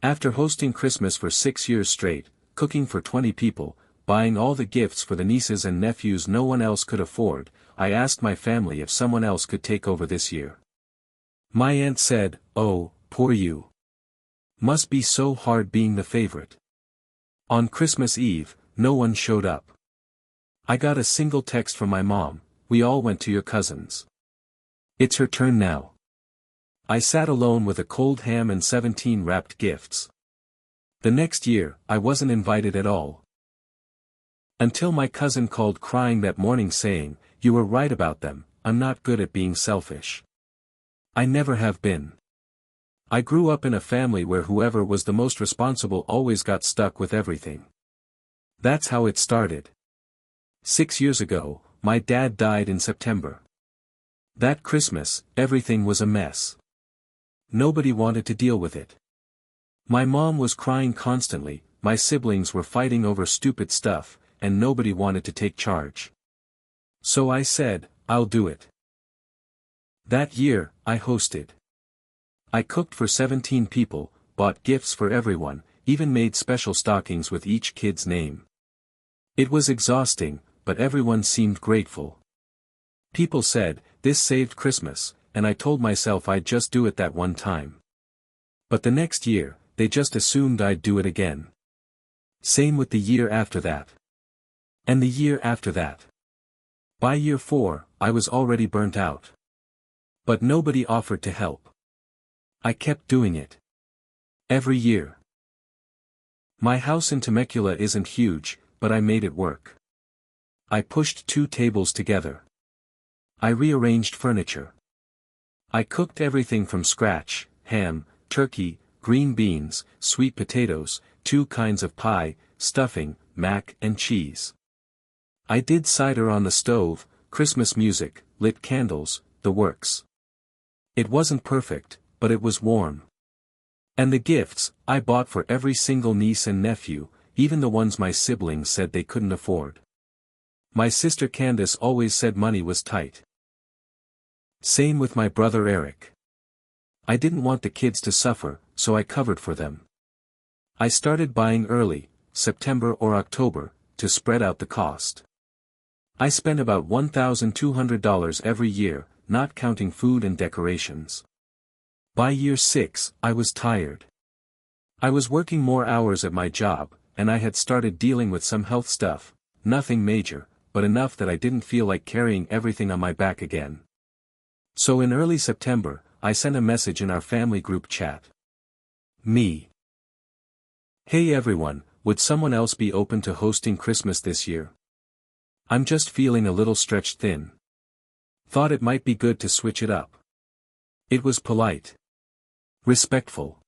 After hosting Christmas for 6 years straight, cooking for 20 people, buying all the gifts for the nieces and nephews no one else could afford, I asked my family if someone else could take over this year. My aunt said, "Oh, poor you. Must be so hard being the favorite." On Christmas Eve, no one showed up. I got a single text from my mom, "We all went to your cousin's. It's her turn now." I sat alone with a cold ham and 17 wrapped gifts. The next year, I wasn't invited at all. Until my cousin called crying that morning saying, "You were right about them, I'm not good at being selfish. I never have been. I grew up in a family where whoever was the most responsible always got stuck with everything." That's how it started. 6 years ago, my dad died in September. That Christmas, everything was a mess. Nobody wanted to deal with it. My mom was crying constantly, my siblings were fighting over stupid stuff, and nobody wanted to take charge. So I said, "I'll do it." That year, I hosted. I cooked for 17 people, bought gifts for everyone, even made special stockings with each kid's name. It was exhausting, but everyone seemed grateful. People said, "This saved Christmas," and I told myself I'd just do it that one time. But the next year, they just assumed I'd do it again. Same with the year after that. And the year after that. By year 4, I was already burnt out. But nobody offered to help. I kept doing it. Every year. My house in Temecula isn't huge, but I made it work. I pushed 2 tables together. I rearranged furniture. I cooked everything from scratch: ham, turkey, green beans, sweet potatoes, 2 kinds of pie, stuffing, mac and cheese. I did cider on the stove, Christmas music, lit candles, the works. It wasn't perfect, but it was warm. And the gifts, I bought for every single niece and nephew, even the ones my siblings said they couldn't afford. My sister Candace always said money was tight. Same with my brother Eric. I didn't want the kids to suffer, so I covered for them. I started buying early, September or October, to spread out the cost. I spent about $1,200 every year, not counting food and decorations. By year 6, I was tired. I was working more hours at my job, and I had started dealing with some health stuff, nothing major, but enough that I didn't feel like carrying everything on my back again. So in early September, I sent a message in our family group chat. Me. "Hey everyone, would someone else be open to hosting Christmas this year? I'm just feeling a little stretched thin. Thought it might be good to switch it up." It was polite. Respectful.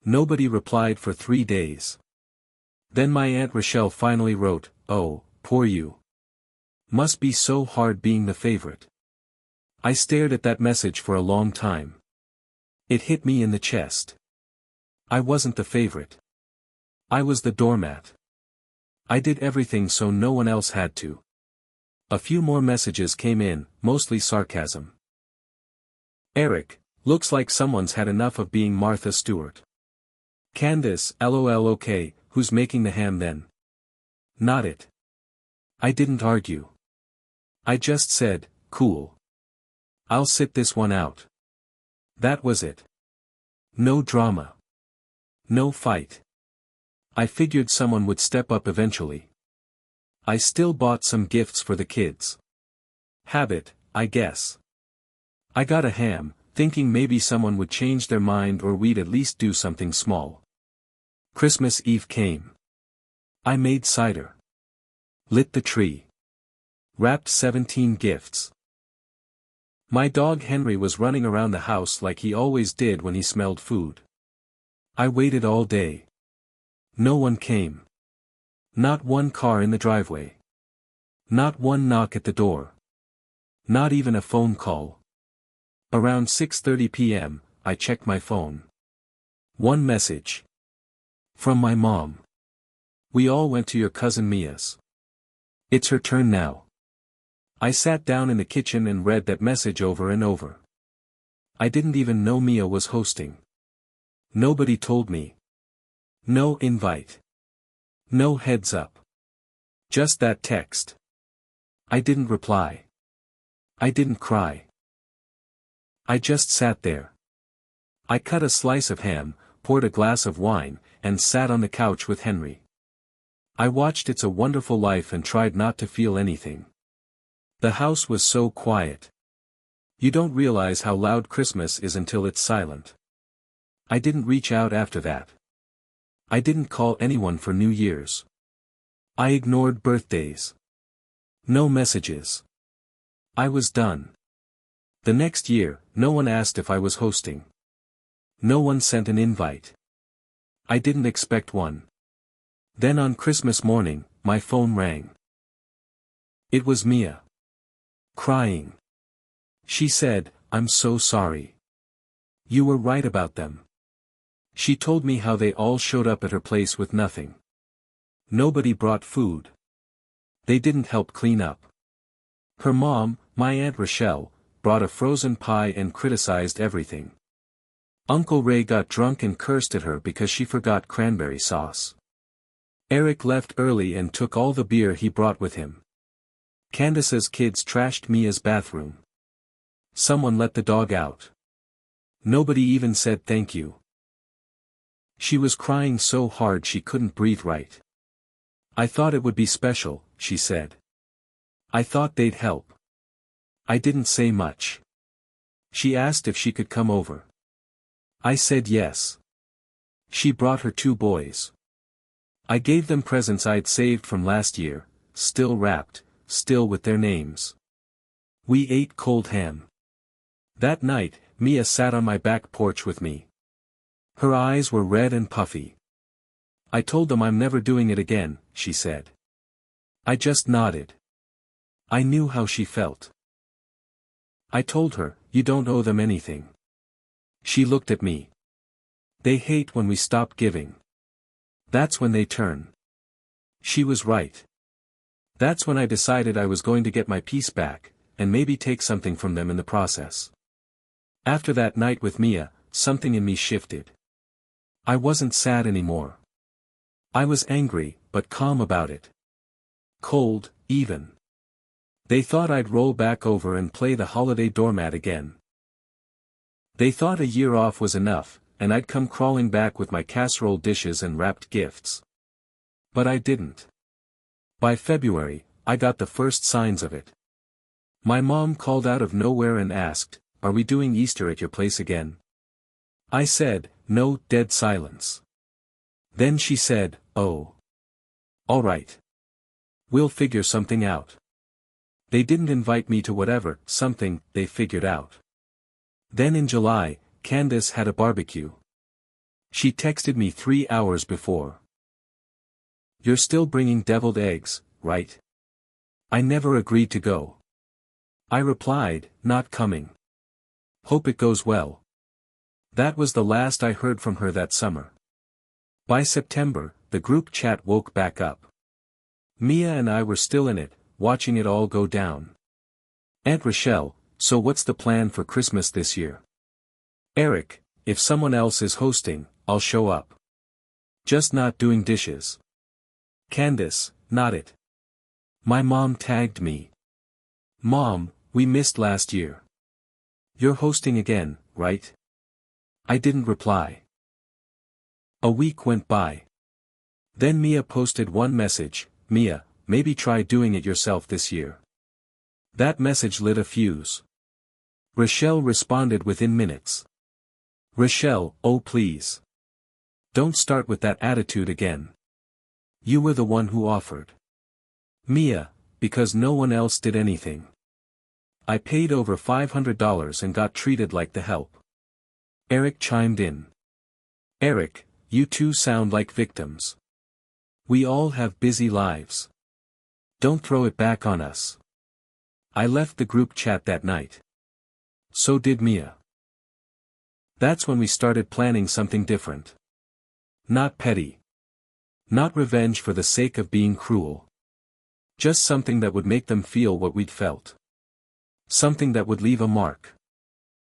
Nobody replied for 3 days. Then my Aunt Rochelle finally wrote, "Oh, poor you. Must be so hard being the favorite." I stared at that message for a long time. It hit me in the chest. I wasn't the favorite. I was the doormat. I did everything so no one else had to. A few more messages came in, mostly sarcasm. "Eric, looks like someone's had enough of being Martha Stewart." Candace, "LOL, okay, who's making the ham then?" Not it. I didn't argue. I just said, "Cool. I'll sit this one out." That was it. No drama. No fight. I figured someone would step up eventually. I still bought some gifts for the kids. Habit, I guess. I got a ham, thinking maybe someone would change their mind or we'd at least do something small. Christmas Eve came. I made cider. Lit the tree. Wrapped 17 gifts. My dog Henry was running around the house like he always did when he smelled food. I waited all day. No one came. Not one car in the driveway. Not one knock at the door. Not even a phone call. Around 6:30 p.m., I checked my phone. One message. From my mom. "We all went to your cousin Mia's. It's her turn now." I sat down in the kitchen and read that message over and over. I didn't even know Mia was hosting. Nobody told me. No invite. No heads up. Just that text. I didn't reply. I didn't cry. I just sat there. I cut a slice of ham, poured a glass of wine, and sat on the couch with Henry. I watched It's a Wonderful Life and tried not to feel anything. The house was so quiet. You don't realize how loud Christmas is until it's silent. I didn't reach out after that. I didn't call anyone for New Year's. I ignored birthdays. No messages. I was done. The next year, no one asked if I was hosting. No one sent an invite. I didn't expect one. Then on Christmas morning, my phone rang. It was Mia. Crying. She said, "I'm so sorry. You were right about them." She told me how they all showed up at her place with nothing. Nobody brought food. They didn't help clean up. Her mom, my Aunt Rochelle, brought a frozen pie and criticized everything. Uncle Ray got drunk and cursed at her because she forgot cranberry sauce. Eric left early and took all the beer he brought with him. Candace's kids trashed Mia's bathroom. Someone let the dog out. Nobody even said thank you. She was crying so hard she couldn't breathe right. I thought it would be special, she said. I thought they'd help. I didn't say much. She asked if she could come over. I said yes. She brought her 2 boys. I gave them presents I'd saved from last year, still wrapped, still with their names. We ate cold ham. That night, Mia sat on my back porch with me. Her eyes were red and puffy. I told them I'm never doing it again, she said. I just nodded. I knew how she felt. I told her, you don't owe them anything. She looked at me. They hate when we stop giving. That's when they turn. She was right. That's when I decided I was going to get my peace back, and maybe take something from them in the process. After that night with Mia, something in me shifted. I wasn't sad anymore. I was angry, but calm about it. Cold, even. They thought I'd roll back over and play the holiday doormat again. They thought a year off was enough, and I'd come crawling back with my casserole dishes and wrapped gifts. But I didn't. By February, I got the first signs of it. My mom called out of nowhere and asked, "Are we doing Easter at your place again?" I said, "No." Dead silence. Then she said, "Oh. All right. We'll figure something out." They didn't invite me to whatever, something, they figured out. Then in July, Candace had a barbecue. She texted me 3 hours before. "You're still bringing deviled eggs, right?" I never agreed to go. I replied, "Not coming. Hope it goes well." That was the last I heard from her that summer. By September, the group chat woke back up. Mia and I were still in it, watching it all go down. Aunt Rochelle, "So what's the plan for Christmas this year?" Eric, "If someone else is hosting, I'll show up. Just not doing dishes." Candace, "Not it." My mom tagged me. "Mom, we missed last year. You're hosting again, right?" I didn't reply. A week went by. Then Mia posted one message, "Mia, maybe try doing it yourself this year." That message lit a fuse. Rochelle responded within minutes. "Rochelle, oh please. Don't start with that attitude again. You were the one who offered." Mia, "Because no one else did anything. I paid over $500 and got treated like the help." Eric chimed in. "Eric, you two sound like victims. We all have busy lives. Don't throw it back on us." I left the group chat that night. So did Mia. That's when we started planning something different. Not petty. Not revenge for the sake of being cruel. Just something that would make them feel what we'd felt. Something that would leave a mark.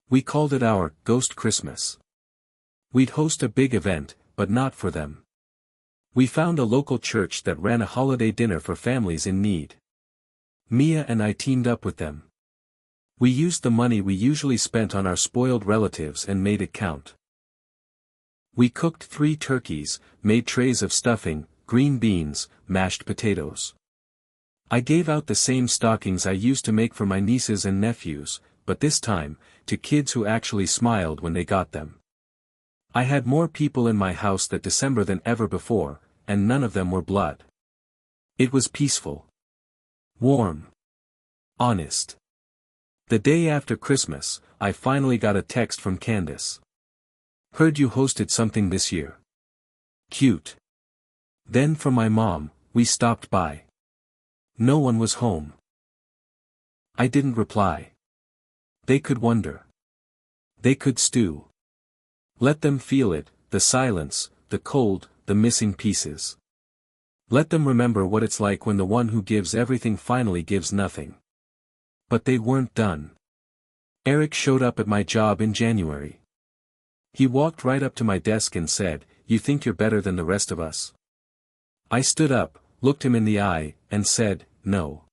We called it our Ghost Christmas. We'd host a big event, but not for them. We found a local church that ran a holiday dinner for families in need. Mia and I teamed up with them. We used the money we usually spent on our spoiled relatives and made it count. We cooked 3 turkeys, made trays of stuffing, green beans, mashed potatoes. I gave out the same stockings I used to make for my nieces and nephews, but this time, to kids who actually smiled when they got them. I had more people in my house that December than ever before, and none of them were blood. It was peaceful. Warm. Honest. The day after Christmas, I finally got a text from Candace. Heard you hosted something this year. Cute. Then from my mom, we stopped by. No one was home. I didn't reply. They could wonder. They could stew. Let them feel it, the silence, the cold, the missing pieces. Let them remember what it's like when the one who gives everything finally gives nothing. But they weren't done. Eric showed up at my job in January. He walked right up to my desk and said, "You think you're better than the rest of us?" I stood up, looked him in the eye, and said, "No.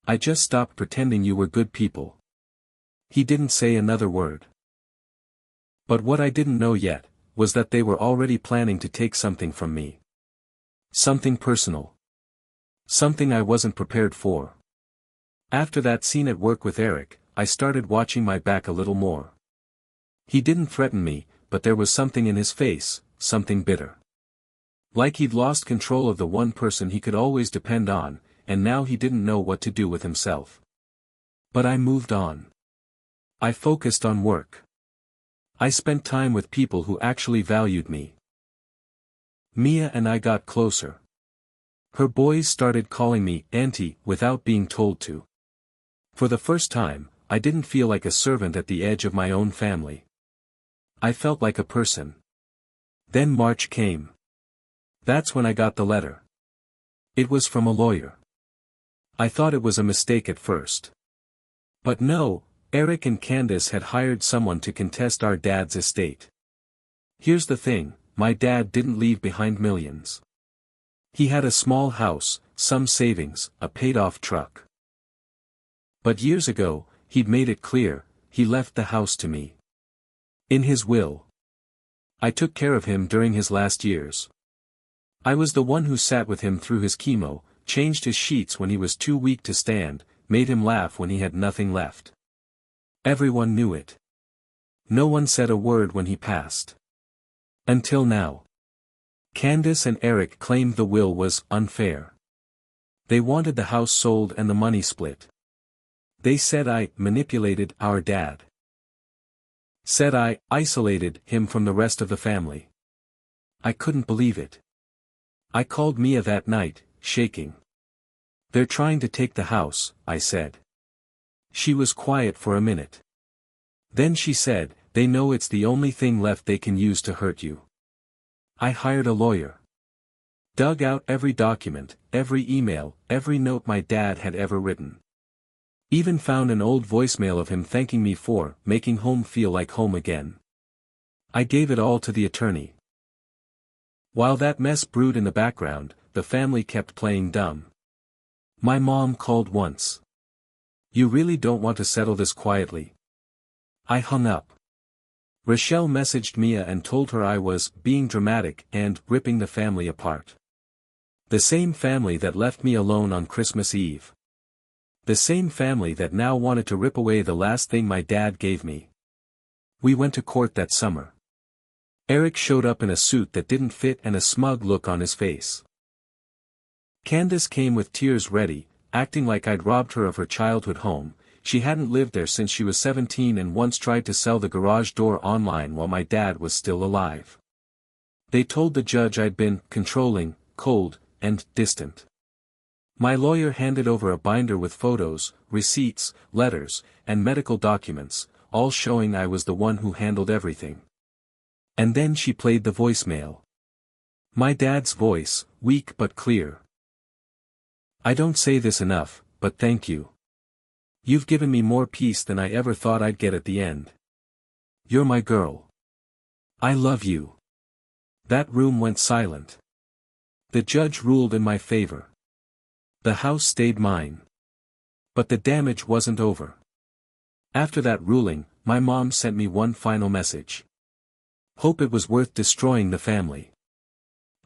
I just stopped pretending you were good people." He didn't say another word. But what I didn't know yet, was that they were already planning to take something from me. Something personal. Something I wasn't prepared for. After that scene at work with Eric, I started watching my back a little more. He didn't threaten me, but there was something in his face, something bitter. Like he'd lost control of the one person he could always depend on, and now he didn't know what to do with himself. But I moved on. I focused on work. I spent time with people who actually valued me. Mia and I got closer. Her boys started calling me Auntie without being told to. For the first time, I didn't feel like a servant at the edge of my own family. I felt like a person. Then March came. That's when I got the letter. It was from a lawyer. I thought it was a mistake at first. But no, Eric and Candace had hired someone to contest our dad's estate. Here's the thing, my dad didn't leave behind millions. He had a small house, some savings, a paid-off truck. But years ago, he'd made it clear, he left the house to me. In his will. I took care of him during his last years. I was the one who sat with him through his chemo, changed his sheets when he was too weak to stand, made him laugh when he had nothing left. Everyone knew it. No one said a word when he passed. Until now. Candace and Eric claimed the will was unfair. They wanted the house sold and the money split. They said I manipulated our dad. Said I isolated him from the rest of the family. I couldn't believe it. I called Mia that night, shaking. "They're trying to take the house," I said. She was quiet for a minute. Then she said, "They know it's the only thing left they can use to hurt you." I hired a lawyer. Dug out every document, every email, every note my dad had ever written. Even found an old voicemail of him thanking me for making home feel like home again. I gave it all to the attorney. While that mess brewed in the background, the family kept playing dumb. My mom called once. "You really don't want to settle this quietly?" I hung up. Rochelle messaged Mia and told her I was being dramatic and ripping the family apart. The same family that left me alone on Christmas Eve. The same family that now wanted to rip away the last thing my dad gave me. We went to court that summer. Eric showed up in a suit that didn't fit and a smug look on his face. Candace came with tears ready, acting like I'd robbed her of her childhood home. She hadn't lived there since she was 17 and once tried to sell the garage door online while my dad was still alive. They told the judge I'd been controlling, cold, and distant. My lawyer handed over a binder with photos, receipts, letters, and medical documents, all showing I was the one who handled everything. And then she played the voicemail. My dad's voice, weak but clear. "I don't say this enough, but thank you. You've given me more peace than I ever thought I'd get at the end. You're my girl. I love you." That room went silent. The judge ruled in my favor. The house stayed mine. But the damage wasn't over. After that ruling, my mom sent me one final message. Hope it was worth destroying the family.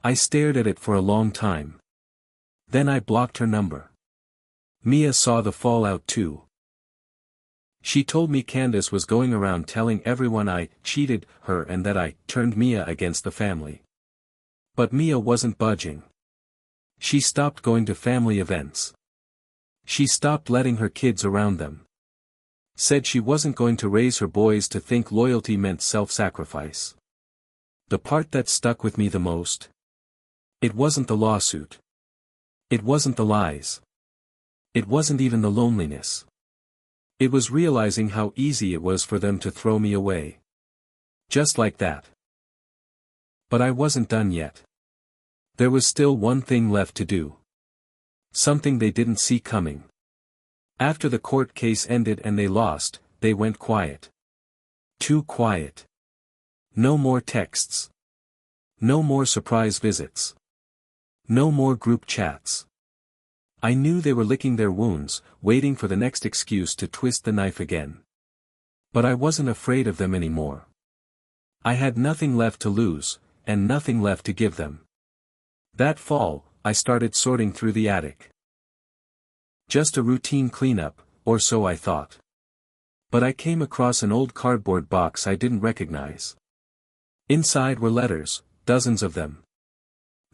I stared at it for a long time. Then I blocked her number. Mia saw the fallout too. She told me Candace was going around telling everyone I cheated her and that I turned Mia against the family. But Mia wasn't budging. She stopped going to family events. She stopped letting her kids around them. Said she wasn't going to raise her boys to think loyalty meant self-sacrifice. The part that stuck with me the most? It wasn't the lawsuit. It wasn't the lies. It wasn't even the loneliness. It was realizing how easy it was for them to throw me away. Just like that. But I wasn't done yet. There was still one thing left to do. Something they didn't see coming. After the court case ended and they lost, they went quiet. Too quiet. No more texts. No more surprise visits. No more group chats. I knew they were licking their wounds, waiting for the next excuse to twist the knife again. But I wasn't afraid of them anymore. I had nothing left to lose, and nothing left to give them. That fall, I started sorting through the attic. Just a routine cleanup, or so I thought. But I came across an old cardboard box I didn't recognize. Inside were letters, dozens of them.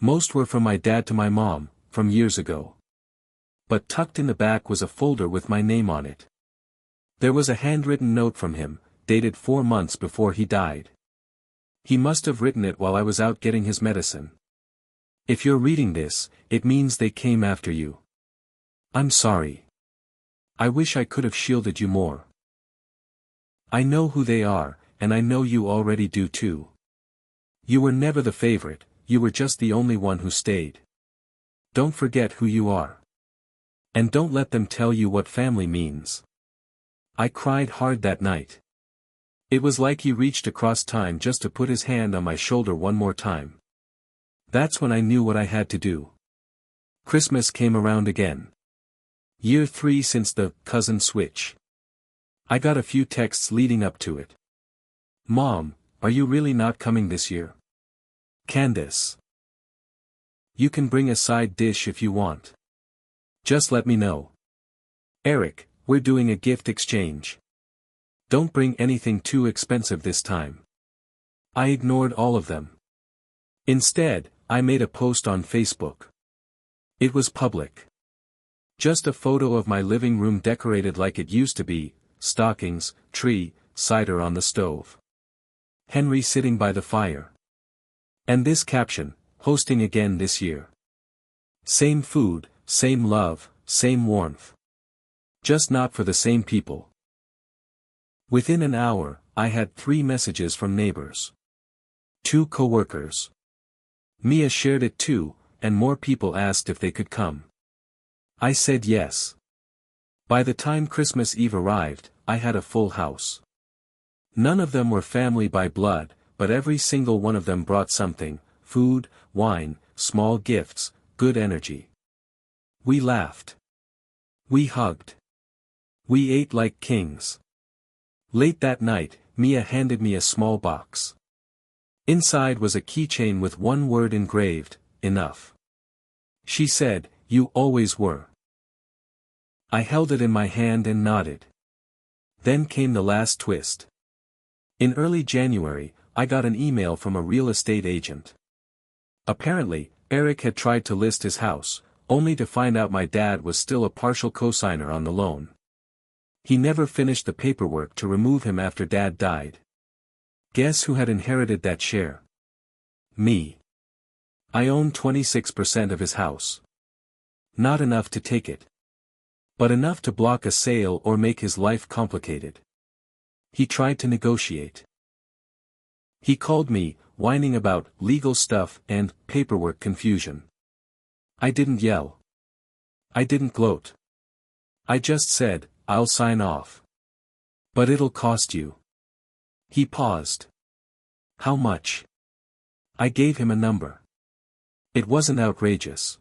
Most were from my dad to my mom, from years ago. But tucked in the back was a folder with my name on it. There was a handwritten note from him, dated 4 months before he died. He must have written it while I was out getting his medicine. If you're reading this, it means they came after you. I'm sorry. I wish I could have shielded you more. I know who they are, and I know you already do too. You were never the favorite, you were just the only one who stayed. Don't forget who you are. And don't let them tell you what family means. I cried hard that night. It was like he reached across time just to put his hand on my shoulder one more time. That's when I knew what I had to do. Christmas came around again. Year 3 since the cousin switch. I got a few texts leading up to it. Mom, are you really not coming this year? Candace. You can bring a side dish if you want. Just let me know. Eric, we're doing a gift exchange. Don't bring anything too expensive this time. I ignored all of them. Instead, I made a post on Facebook. It was public. Just a photo of my living room decorated like it used to be, stockings, tree, cider on the stove. Henry sitting by the fire. And this caption, hosting again this year. Same food, same love, same warmth. Just not for the same people. Within an hour, I had 3 messages from neighbors. 2 coworkers. Mia shared it too, and more people asked if they could come. I said yes. By the time Christmas Eve arrived, I had a full house. None of them were family by blood, but every single one of them brought something: food, wine, small gifts, good energy. We laughed. We hugged. We ate like kings. Late that night, Mia handed me a small box. Inside was a keychain with one word engraved: enough. She said, "You always were." I held it in my hand and nodded. Then came the last twist. In early January, I got an email from a real estate agent. Apparently, Eric had tried to list his house, only to find out my dad was still a partial cosigner on the loan. He never finished the paperwork to remove him after Dad died. Guess who had inherited that share? Me. I owned 26% of his house. Not enough to take it. But enough to block a sale or make his life complicated. He tried to negotiate. He called me, whining about legal stuff and paperwork confusion. I didn't yell. I didn't gloat. I just said, "I'll sign off. But it'll cost you." He paused. How much? I gave him a number. It wasn't outrageous.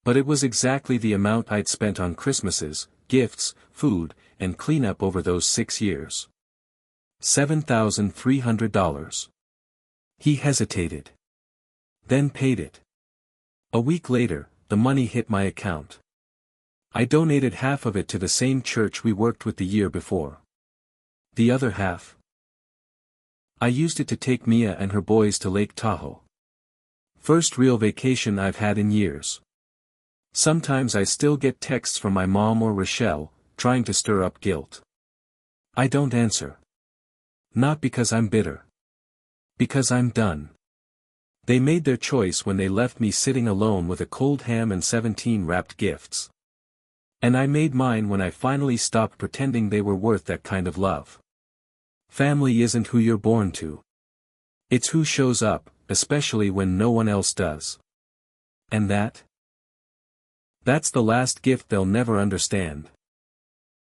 But it was exactly the amount I'd spent on Christmases, gifts, food, and cleanup over those 6 years. $7,300. He hesitated. Then paid it. A week later, the money hit my account. I donated half of it to the same church we worked with the year before. The other half, I used it to take Mia and her boys to Lake Tahoe. First real vacation I've had in years. Sometimes I still get texts from my mom or Rochelle, trying to stir up guilt. I don't answer. Not because I'm bitter. Because I'm done. They made their choice when they left me sitting alone with a cold ham and 17 wrapped gifts. And I made mine when I finally stopped pretending they were worth that kind of love. Family isn't who you're born to. It's who shows up, especially when no one else does. And that's the last gift they'll never understand.